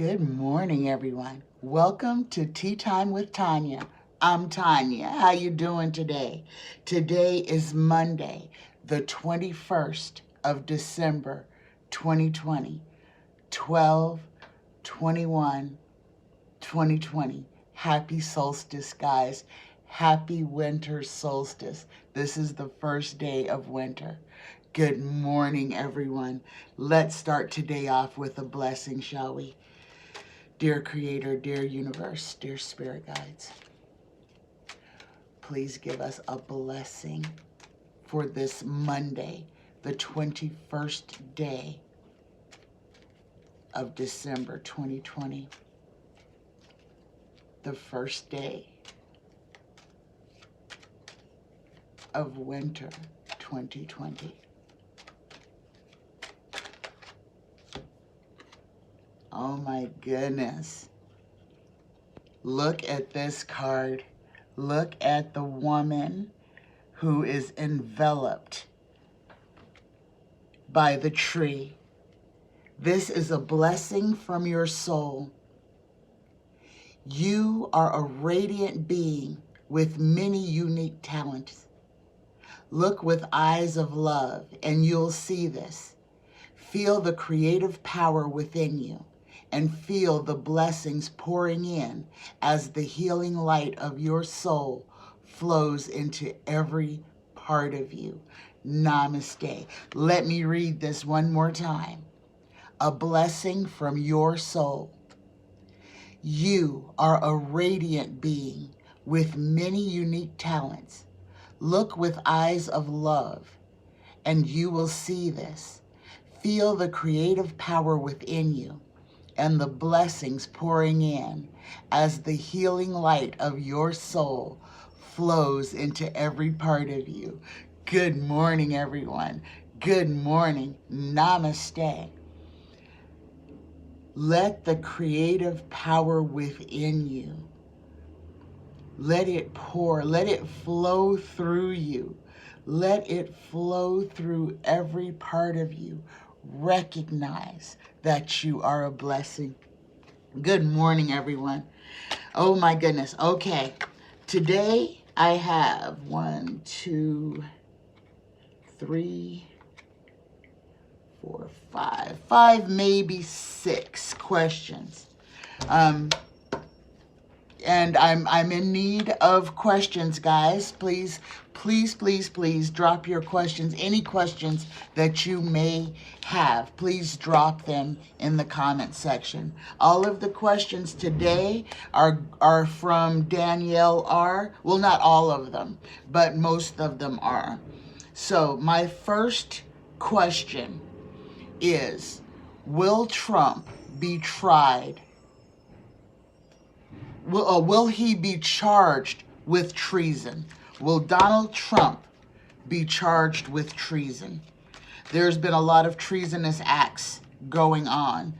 Good morning, everyone. Welcome to Tea Time with Tanya. I'm Tanya. How you doing today? Today is Monday, the 21st of December, 2020, 12/21/2020. Happy solstice, guys. Happy winter solstice. This is the first day of winter. Good morning, everyone. Let's start today off with a blessing, shall we? Dear Creator, dear Universe, dear Spirit Guides, please give us a blessing for this Monday, the 21st day of December 2020, the first day of winter 2020. Oh my goodness. Look at this card. Look at the woman who is enveloped by the tree. This is a blessing from your soul. You are a radiant being with many unique talents. Look with eyes of love and you'll see this. Feel the creative power within you and feel the blessings pouring in as the healing light of your soul flows into every part of you. Namaste. Let me read this one more time. A blessing from your soul. You are a radiant being with many unique talents. Look with eyes of love and you will see this. Feel the creative power within you and the blessings pouring in as the healing light of your soul flows into every part of you. Good morning, everyone. Good morning. Namaste. Let the creative power within you, let it pour, let it flow through you. Let it flow through every part of you. Recognize that you are a blessing. Good morning, everyone. Oh my goodness. Okay. Today I have 1, 2, 3, 4, 5, maybe 6 questions. And I'm in need of questions, guys. Please drop your questions. Any questions that you may have, please drop them in the comment section. All of the questions today are from Danielle R. Well, not all of them, but most of them are. So my first question is, will Trump be tried? Will he be charged with treason? Will Donald Trump be charged with treason? There's been a lot of treasonous acts going on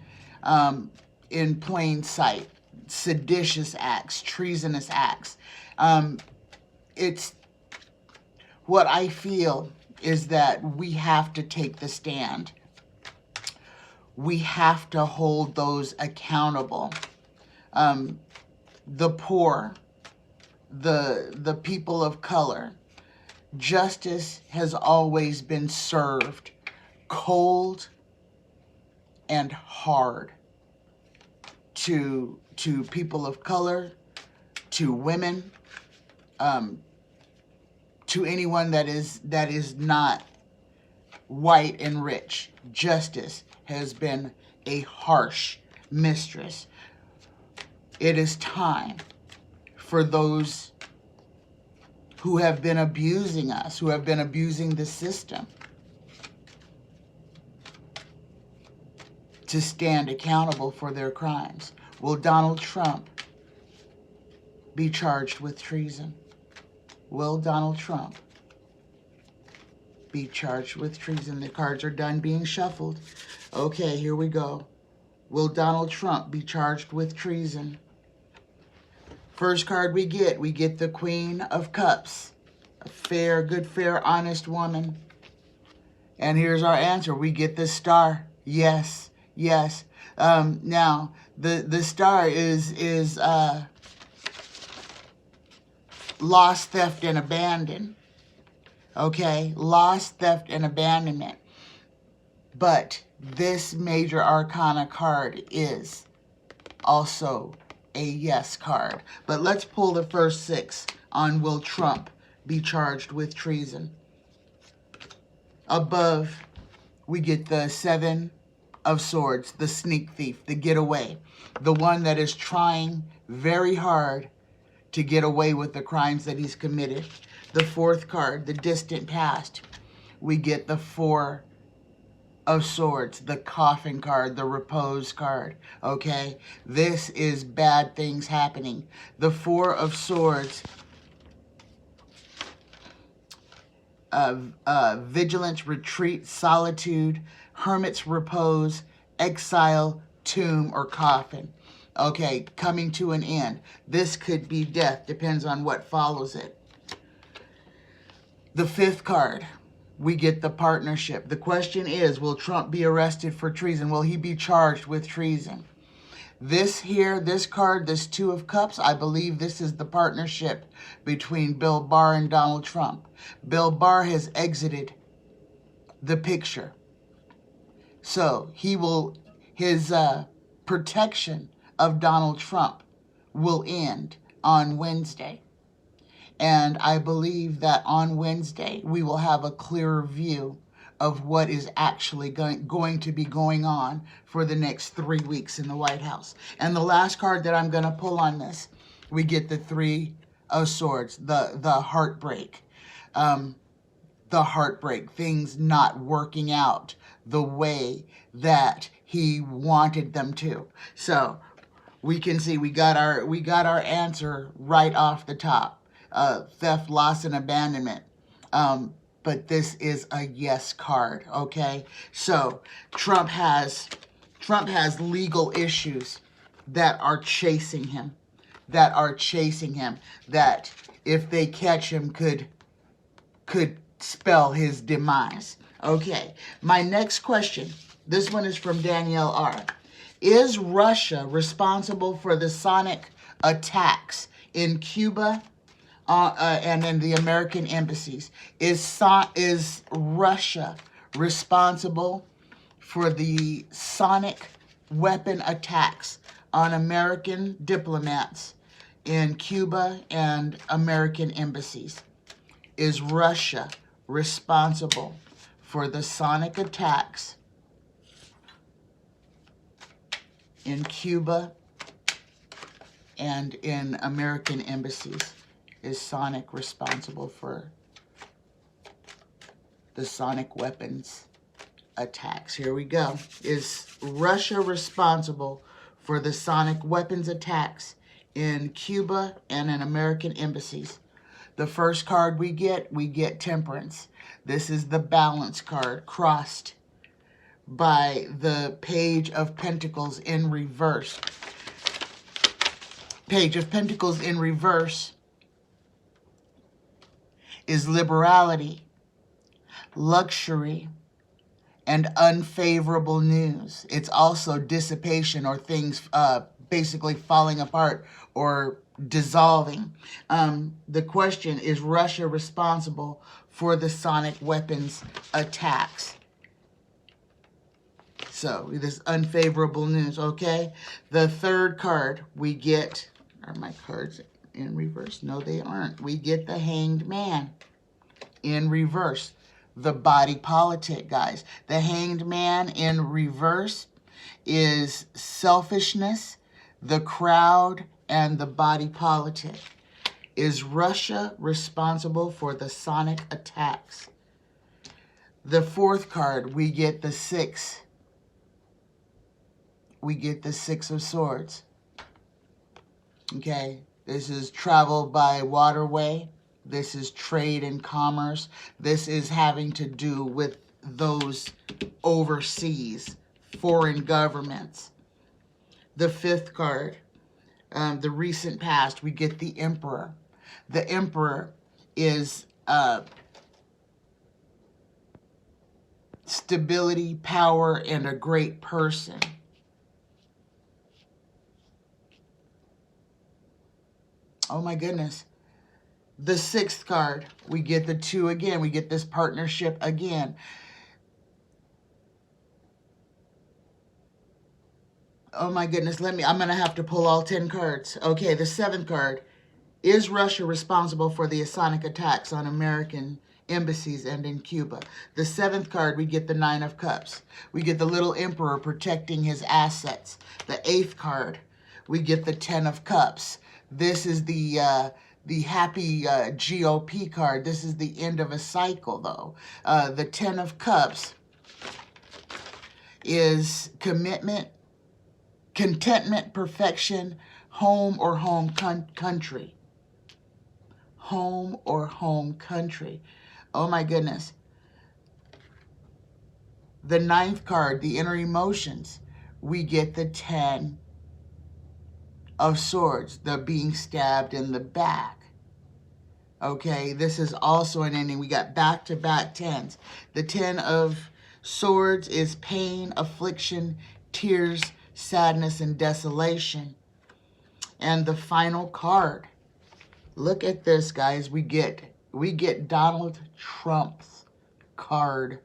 in plain sight. Seditious acts, treasonous acts. It's what I feel is that we have to take the stand. We have to hold those accountable. The poor, the people of color. Justice has always been served cold and hard to people of color, to women, to anyone that is not white and rich. Justice has been a harsh mistress. It is time for those who have been abusing us, who have been abusing the system, to stand accountable for their crimes. Will Donald Trump be charged with treason? Will Donald Trump be charged with treason? The cards are done being shuffled. Okay, here we go. Will Donald Trump be charged with treason? First card we get the Queen of Cups. A fair, good, fair, honest woman. And here's our answer. We get the Star. Yes, yes. Now, the star is loss, theft, and abandon. Okay, loss, theft, and abandonment. But this major arcana card is also a yes card. But let's pull the first 6 on will Trump be charged with treason. Above, we get the 7 of Swords, the sneak thief, the getaway, the one that is trying very hard to get away with the crimes that he's committed. The 4th card, the distant past, we get the 4 of Swords, the coffin card, the repose card, okay? This is bad things happening. The 4 of Swords, vigilance, retreat, solitude, hermit's repose, exile, tomb, or coffin. Okay, coming to an end. This could be death, depends on what follows it. The 5th card, we get the partnership. The question is, will Trump be arrested for treason? Will he be charged with treason? This here, this card, this 2 of Cups, I believe this is the partnership between Bill Barr and Donald Trump. Bill Barr has exited the picture. So his protection of Donald Trump will end on Wednesday. And I believe that on Wednesday, we will have a clearer view of what is actually going to be going on for the next 3 weeks in the White House. And the last card that I'm going to pull on this, we get the 3 of Swords, the heartbreak. The heartbreak, things not working out the way that he wanted them to. So we can see we got our answer right off the top. Theft, loss, and abandonment. But this is a yes card, okay? So Trump has legal issues that are chasing him, that if they catch him could spell his demise. Okay, my next question, this one is from Danielle R. Is Russia responsible for the sonic attacks in Cuba and in the American embassies? Is Russia responsible for the sonic weapon attacks on American diplomats in Cuba and American embassies? Is Russia responsible for the sonic attacks in Cuba and in American embassies? Is Sonic responsible for the sonic weapons attacks? Here we go. Is Russia responsible for the sonic weapons attacks in Cuba and in American embassies? The first card we get Temperance. This is the Balance card, crossed by the Page of Pentacles in reverse. Page of Pentacles in reverse is liberality, luxury, and unfavorable news. It's also dissipation, or things basically falling apart or dissolving. The question, is Russia responsible for the sonic weapons attacks? So this unfavorable news, okay? The third card we get, are my cards in reverse? No, they aren't. We get the Hanged Man in reverse. The body politic, guys. The Hanged Man in reverse is selfishness, the crowd, and the body politic. Is Russia responsible for the sonic attacks? The fourth card, we get the 6. We get the 6 of Swords. Okay, this is travel by waterway. This is trade and commerce. This is having to do with those overseas, foreign governments. The 5th card, the recent past, we get the Emperor. The Emperor is stability, power, and a great person. Oh my goodness. The 6th card, we get the 2 again. We get this partnership again. Oh my goodness, I'm going to have to pull all 10 cards. Okay, the 7th card. Is Russia responsible for the sonic attacks on American embassies and in Cuba? The 7th card, we get the 9 of Cups. We get the little emperor protecting his assets. The 8th card, we get the 10 of Cups. This is the happy GOP card. This is the end of a cycle, though. The 10 of Cups is commitment, contentment, perfection, home or home country. Home or home country. Oh my goodness. The 9th card, the inner emotions. We get the 10 of Swords, the being stabbed in the back. Okay, this is also an ending. We got back-to-back 10s. The 10 of Swords is pain, affliction, tears, sadness, and desolation. And the final card, look at this, guys. We get Donald Trump's card.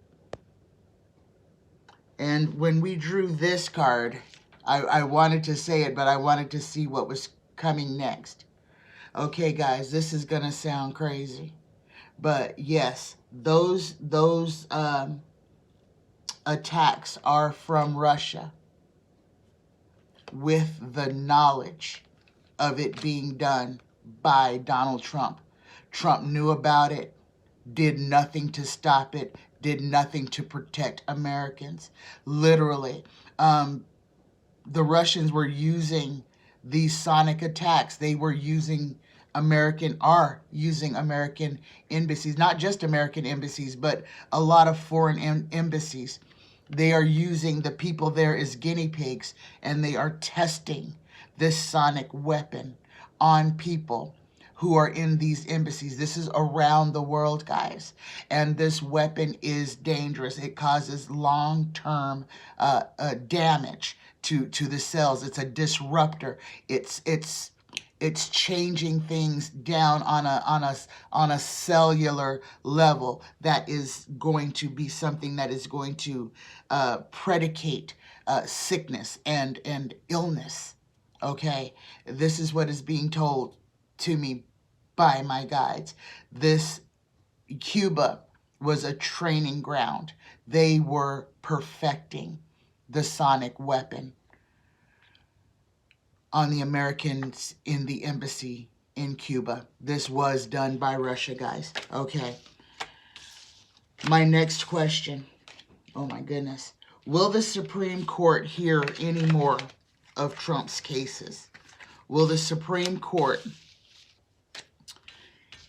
And when we drew this card, I wanted to say it, but I wanted to see what was coming next. Okay, guys, this is going to sound crazy. But yes, those attacks are from Russia with the knowledge of it being done by Donald Trump. Trump knew about it, did nothing to stop it, did nothing to protect Americans. Literally, the Russians were using these sonic attacks. They were using are using American embassies, not just American embassies, but a lot of foreign embassies. They are using the people there as guinea pigs, and they are testing this sonic weapon on people who are in these embassies. This is around the world, guys. And this weapon is dangerous. It causes long-term damage to the cells. It's a disruptor. It's changing things down on a cellular level. That is going to be something that is going to predicate sickness and illness. Okay, this is what is being told to me by my guides. Cuba was a training ground. They were perfecting the sonic weapon on the Americans in the embassy in Cuba. This was done by Russia, guys. Okay. My next question. Oh my goodness. Will the Supreme Court hear any more of Trump's cases? Will the Supreme Court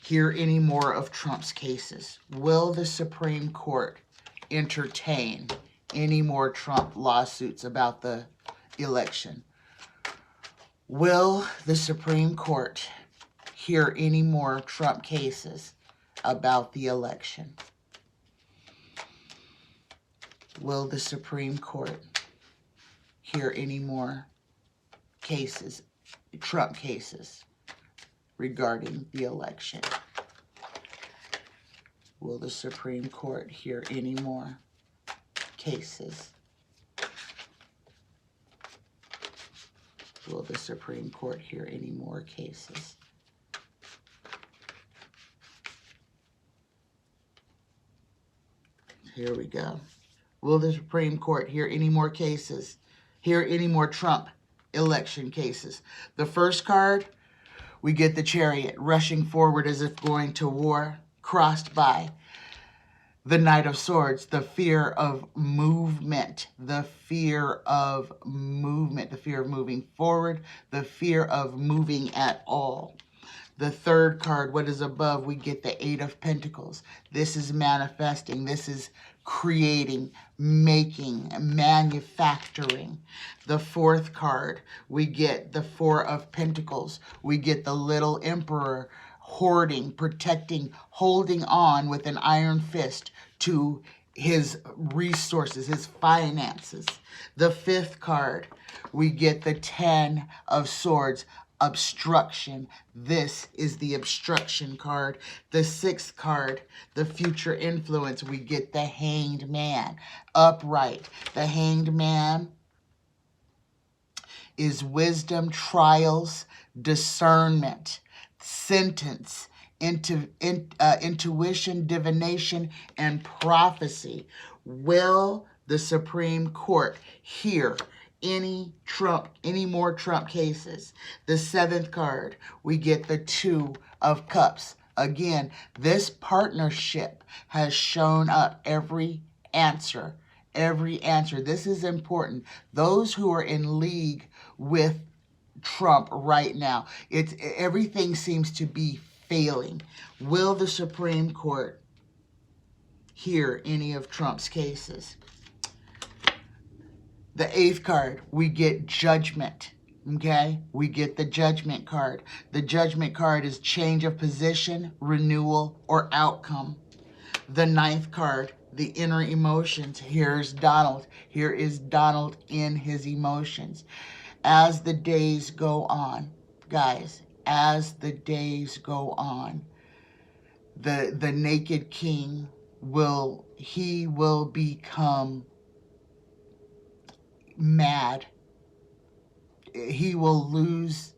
hear any more of Trump's cases? Will the Supreme Court entertain any more Trump lawsuits about the election? Will the Supreme Court hear any more Trump cases about the election? Will the Supreme Court hear any more cases, Trump cases, regarding the election? Will the Supreme Court hear any more cases? Will the Supreme Court hear any more cases? Here we go. Will the Supreme Court hear any more cases? Hear any more Trump election cases? The first card, we get the Chariot rushing forward as if going to war, crossed by the Knight of Swords, the fear of movement, the fear of movement, the fear of moving forward, the fear of moving at all. The third card, what is above, we get the Eight of Pentacles. This is manifesting. This is creating, making, manufacturing. The fourth card, we get the Four of Pentacles. We get the little Emperor hoarding, protecting, holding on with an iron fist to his resources, his finances. The fifth card, we get the Ten of Swords, obstruction. This is the obstruction card. The 6th card, the future influence, we get the Hanged Man. Upright. The Hanged Man is wisdom, trials, discernment, sentence, intuition, divination, and prophecy. Will the Supreme Court hear any more Trump cases? The 7th card, we get the 2 of Cups. Again, this partnership has shown up every answer. This is important. Those who are in league with Trump right now, everything seems to be failing. Will the Supreme Court hear any of Trump's cases? The 8th card, we get judgment. Okay, we get the Judgment card. The Judgment card is change of position, renewal, or outcome. The 9th card, the inner emotions. Here's Donald. Here is Donald in his emotions. As the days go on, guys, as the days go on, the naked king will become mad. He will lose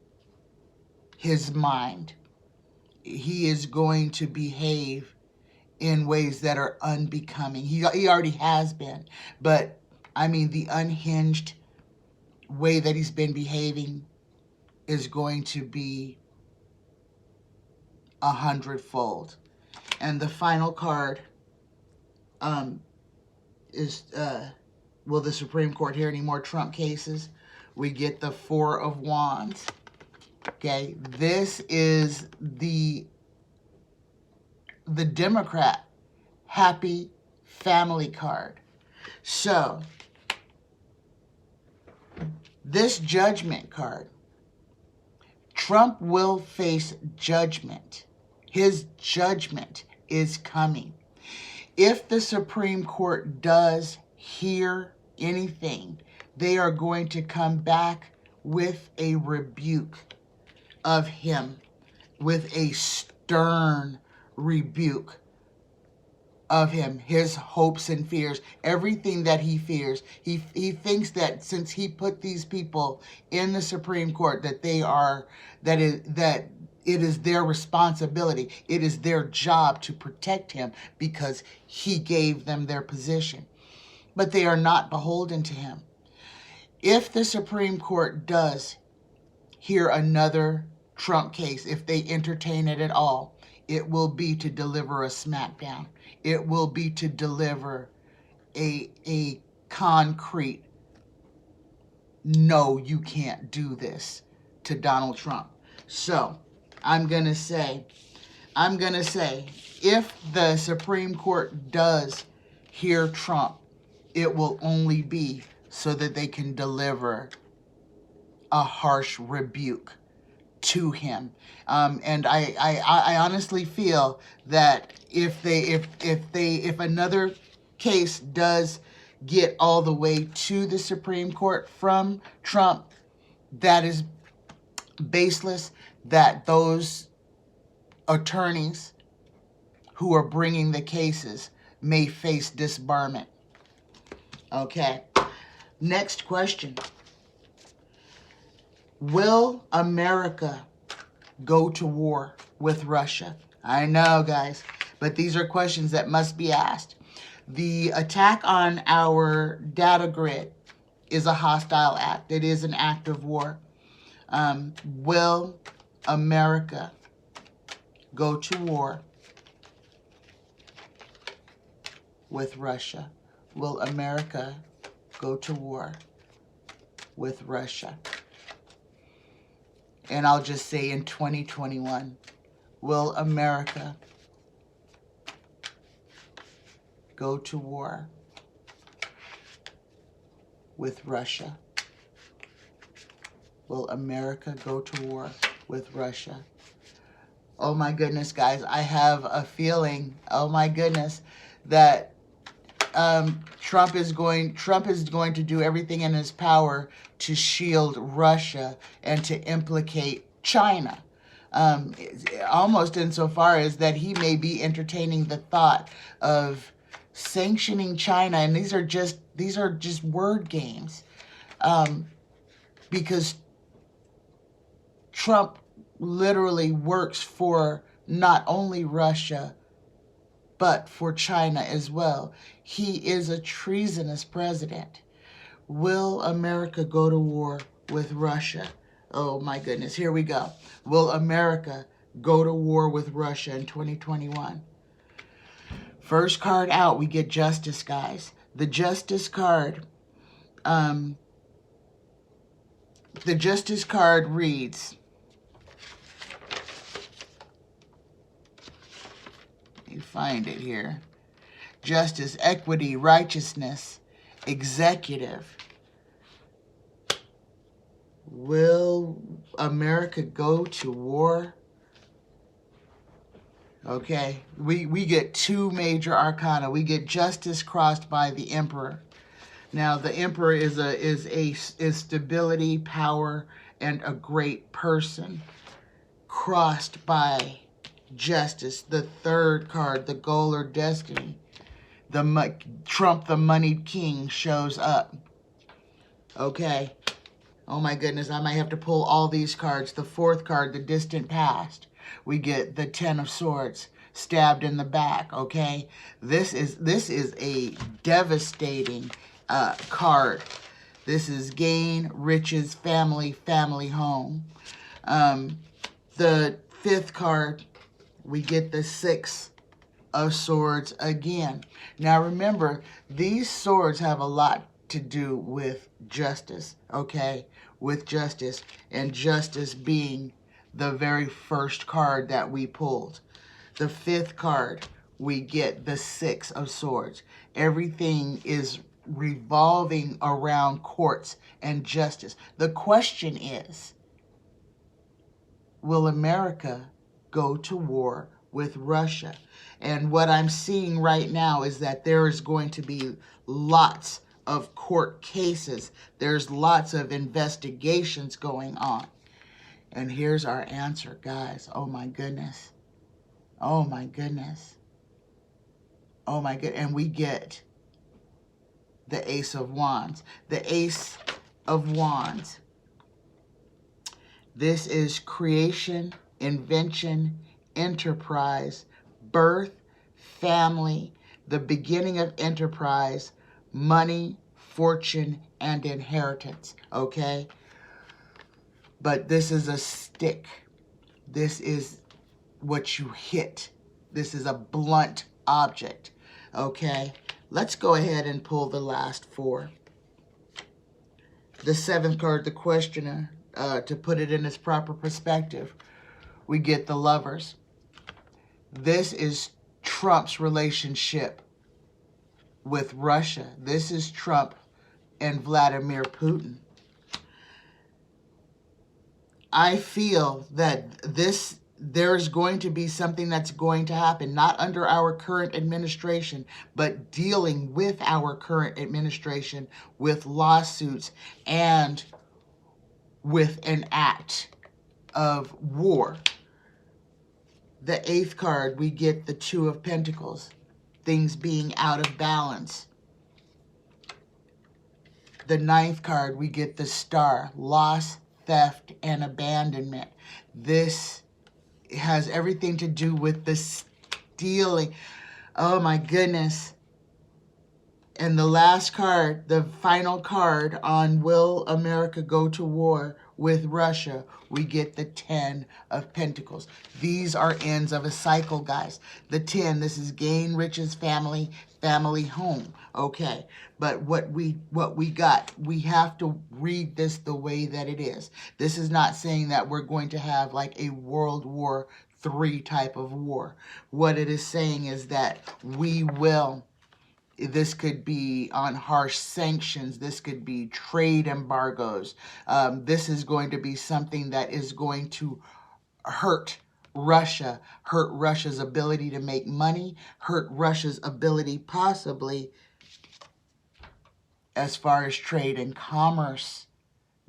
his mind. He is going to behave in ways that are unbecoming. He already has been. But, I mean, the unhinged way that he's been behaving is going to be 100-fold. And the final card is, will the Supreme Court hear any more Trump cases? We get the 4 of Wands. Okay, this is the Democrat happy family card. So, this Judgment card, Trump will face judgment. His judgment is coming. If the Supreme Court does hear anything, they are going to come back with a rebuke of him, with a stern rebuke of him, his hopes and fears, everything that he fears. He thinks that since he put these people in the Supreme Court, that it is their responsibility. It is their job to protect him because he gave them their position. But they are not beholden to him. If the Supreme Court does hear another Trump case, if they entertain it at all, it will be to deliver a smackdown. It will be to deliver a concrete, no, you can't do this, to Donald Trump. So, I'm going to say, if the Supreme Court does hear Trump, it will only be so that they can deliver a harsh rebuke to him. And I honestly feel that if another case does get all the way to the Supreme Court from Trump, that is baseless, that those attorneys who are bringing the cases may face disbarment. Okay. Next question. Will America go to war with Russia? I know, guys, but these are questions that must be asked. The attack on our data grid is a hostile act. It is an act of war. Will America go to war with Russia? Will America go to war with Russia? And I'll just say in 2021, will America go to war with Russia? Will America go to war with Russia? Oh my goodness, guys, I have a feeling, oh my goodness, that Trump is going to do everything in his power to shield Russia and to implicate China. Almost insofar as that he may be entertaining the thought of sanctioning China, and these are just word games, because Trump literally works for not only Russia but for China as well. He is a treasonous president. Will America go to war with Russia? Oh my goodness, here we go. Will America go to war with Russia in 2021? First card out, we get Justice, guys. The Justice card, the Justice card reads, let me find it here. Justice, equity, righteousness, executive. Will America go to war? Okay, we get two major arcana. We get Justice crossed by the Emperor. Now, the Emperor is stability, power, and a great person. Crossed by Justice, the third card, the goal or destiny. Trump, the moneyed king, shows up. Okay. Oh my goodness, I might have to pull all these cards. The fourth card, the distant past. We get the Ten of Swords, stabbed in the back, okay? This is a devastating card. This is gain, riches, family, family home. The fifth card, we get the Six of Swords again. Now remember, these swords have a lot to do with justice, okay? With justice, and justice being the very first card that we pulled. The fifth card, we get the Six of Swords. Everything is revolving around courts and justice. The question is, will America go to war with Russia? And what I'm seeing right now is that there is going to be lots of court cases. There's lots of investigations going on. And here's our answer, guys. Oh my goodness. Oh my goodness. Oh my goodness. And we get the Ace of Wands. The Ace of Wands. This is creation, invention, enterprise, birth, family, the beginning of enterprise, money, fortune, and inheritance, okay? But this is a stick. This is what you hit. This is a blunt object, okay? Let's go ahead and pull the last four. The seventh card, the questioner, to put it in its proper perspective, we get the Lovers. This is Trump's relationship with Russia. This is Trump and Vladimir Putin. I feel that there is going to be something that's going to happen, not under our current administration, but dealing with our current administration, with lawsuits and with an act of war. The eighth card, we get the Two of Pentacles, things being out of balance. The ninth card, we get the Star, loss, theft, and abandonment. This has everything to do with the stealing. Oh my goodness. And the last card, the final card on will America go to war with Russia, we get the Ten of Pentacles. These are ends of a cycle, guys. The 10, this is gain, riches, family, family, home. Okay, but what we got, we have to read this the way that it is. This is not saying that we're going to have like a World War III type of war. What it is saying is that we will. This could be on harsh sanctions. This could be trade embargoes. This is going to be something that is going to hurt Russia, hurt Russia's ability to make money, hurt Russia's ability possibly as far as trade and commerce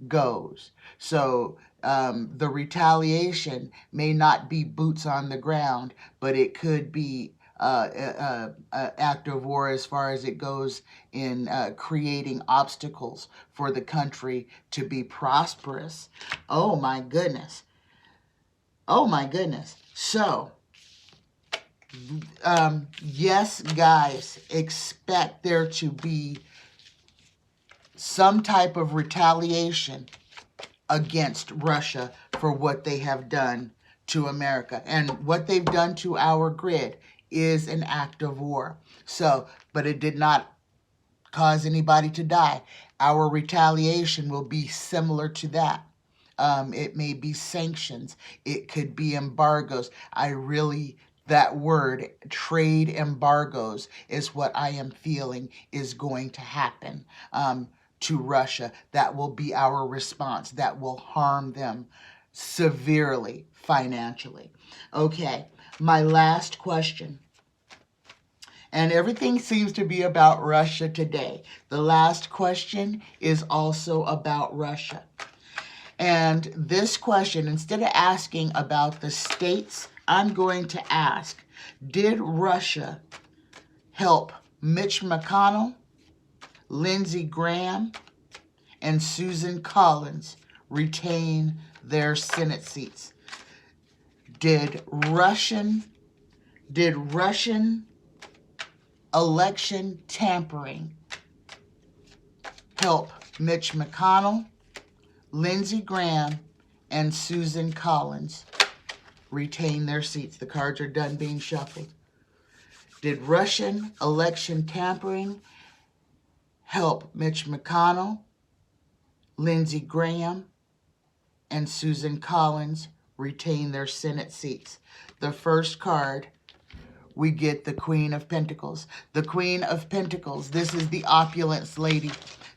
goes. So the retaliation may not be boots on the ground, but it could be act of war as far as it goes in creating obstacles for the country to be prosperous. Oh my goodness. Oh my goodness. So, yes, guys, expect there to be some type of retaliation against Russia for what they have done to America. And what they've done to our grid is an act of war. So, but it did not cause anybody to die. Our retaliation will be similar to that. It may be sanctions. It could be embargoes. That word, trade embargoes, is what I am feeling is going to happen to Russia. That will be our response. That will harm them severely financially. Okay, my last question. And everything seems to be about Russia today. The last question is also about Russia. And this question, instead of asking about the states, I'm going to ask, did Russia help Mitch McConnell, Lindsey Graham, and Susan Collins retain their Senate seats? Did Russian election tampering help Mitch McConnell, Lindsey Graham, and Susan Collins retain their seats? The cards are done being shuffled. Did Russian election tampering help Mitch McConnell, Lindsey Graham, and Susan Collins retain their Senate seats? The first card, we get the Queen of Pentacles. The Queen of Pentacles, this is the opulence lady.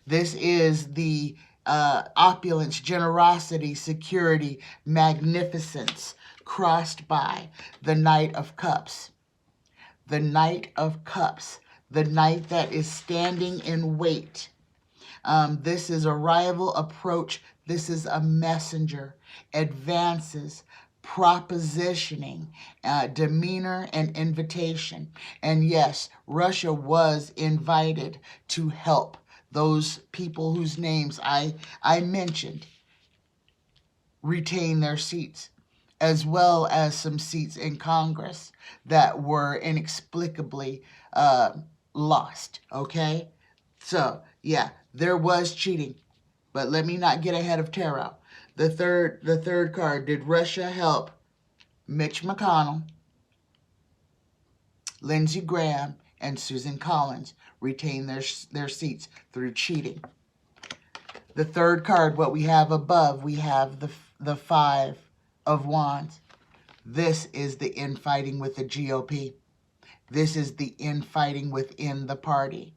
This is the opulence, generosity, security, magnificence, crossed by the Knight of Cups. The Knight of Cups, the knight that is standing in wait. This is arrival, approach. This is a messenger, advances, propositioning, demeanor, and invitation. And yes, Russia was invited to help those people whose names I mentioned retain their seats, as well as some seats in Congress that were inexplicably lost, okay? So, yeah, there was cheating, but let me not get ahead of tarot. The third card, did Russia help Mitch McConnell, Lindsey Graham, and Susan Collins retain their seats through cheating? The third card, what we have above, we have the Five of Wands. This is the infighting with the GOP. This is the infighting within the party.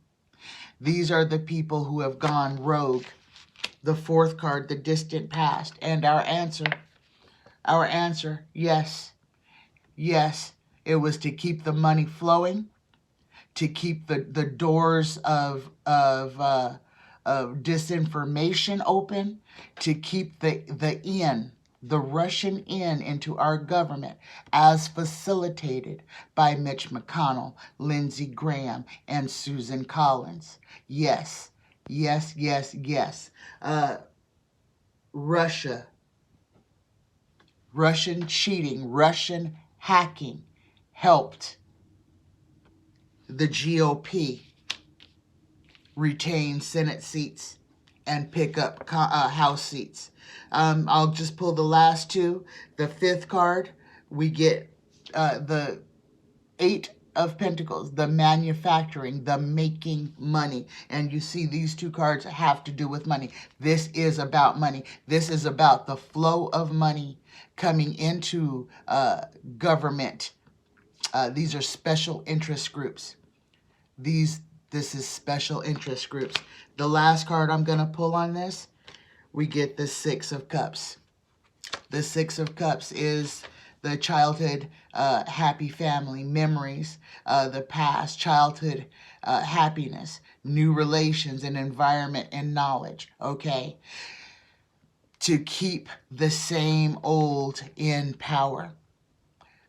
These are the people who have gone rogue. The fourth card, the distant past. And our answer, yes. Yes, it was to keep the money flowing, to keep the doors of disinformation open, to keep the Russian into our government as facilitated by Mitch McConnell, Lindsey Graham, and Susan Collins. Yes, yes, yes, yes. Russian cheating, Russian hacking helped the GOP retain Senate seats and pick up House seats. I'll just pull the last two. The fifth card, we get the Eight of Pentacles, the manufacturing, the making money. And you see these two cards have to do with money. This is about money. This is about the flow of money coming into government. These are special interest groups. This is special interest groups. The last card I'm going to pull on this, we get the Six of Cups. The Six of Cups is the childhood happy family, memories, the past, childhood happiness, new relations and environment and knowledge, okay? to keep the same old in power.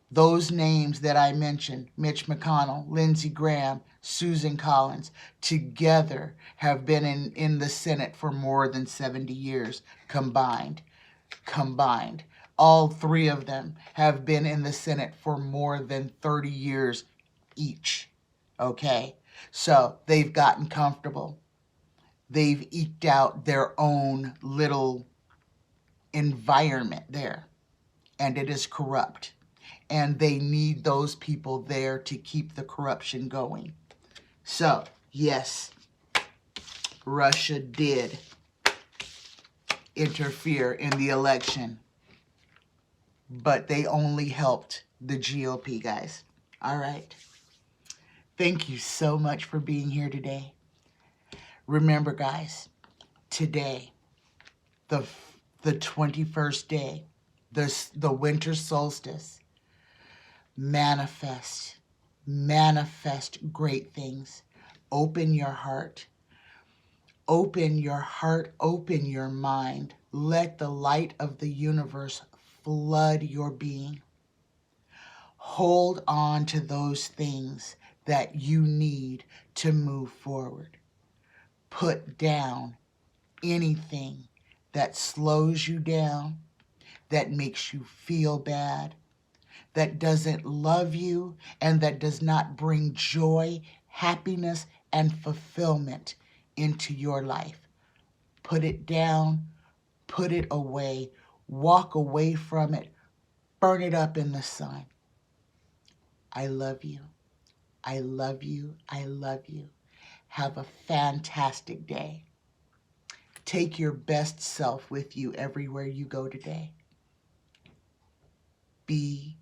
Those names that I mentioned, Mitch McConnell, Lindsey Graham, Susan Collins, together have been in the Senate for more than 70 years combined. All three of them have been in the Senate for more than 30 years each. Okay? So they've gotten comfortable. They've eked out their own little environment there, and it is corrupt. And they need those people there to keep the corruption going. So, yes, Russia did interfere in the election, but they only helped the GOP, guys. All right. Thank you so much for being here today. Remember, guys, today, the 21st day, the winter solstice, manifest great things. Open your heart. Open your heart, open your mind. Let the light of the universe flood your being. Hold on to those things that you need to move forward. Put down anything that slows you down, that makes you feel bad, that doesn't love you, and that does not bring joy, happiness, and fulfillment into your life. Put it down, put it away, walk away from it, burn it up in the sun. I love you. I love you. I love you. Have a fantastic day. Take your best self with you everywhere you go today. Be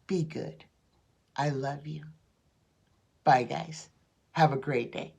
good. I love you. Bye, guys. Have a great day.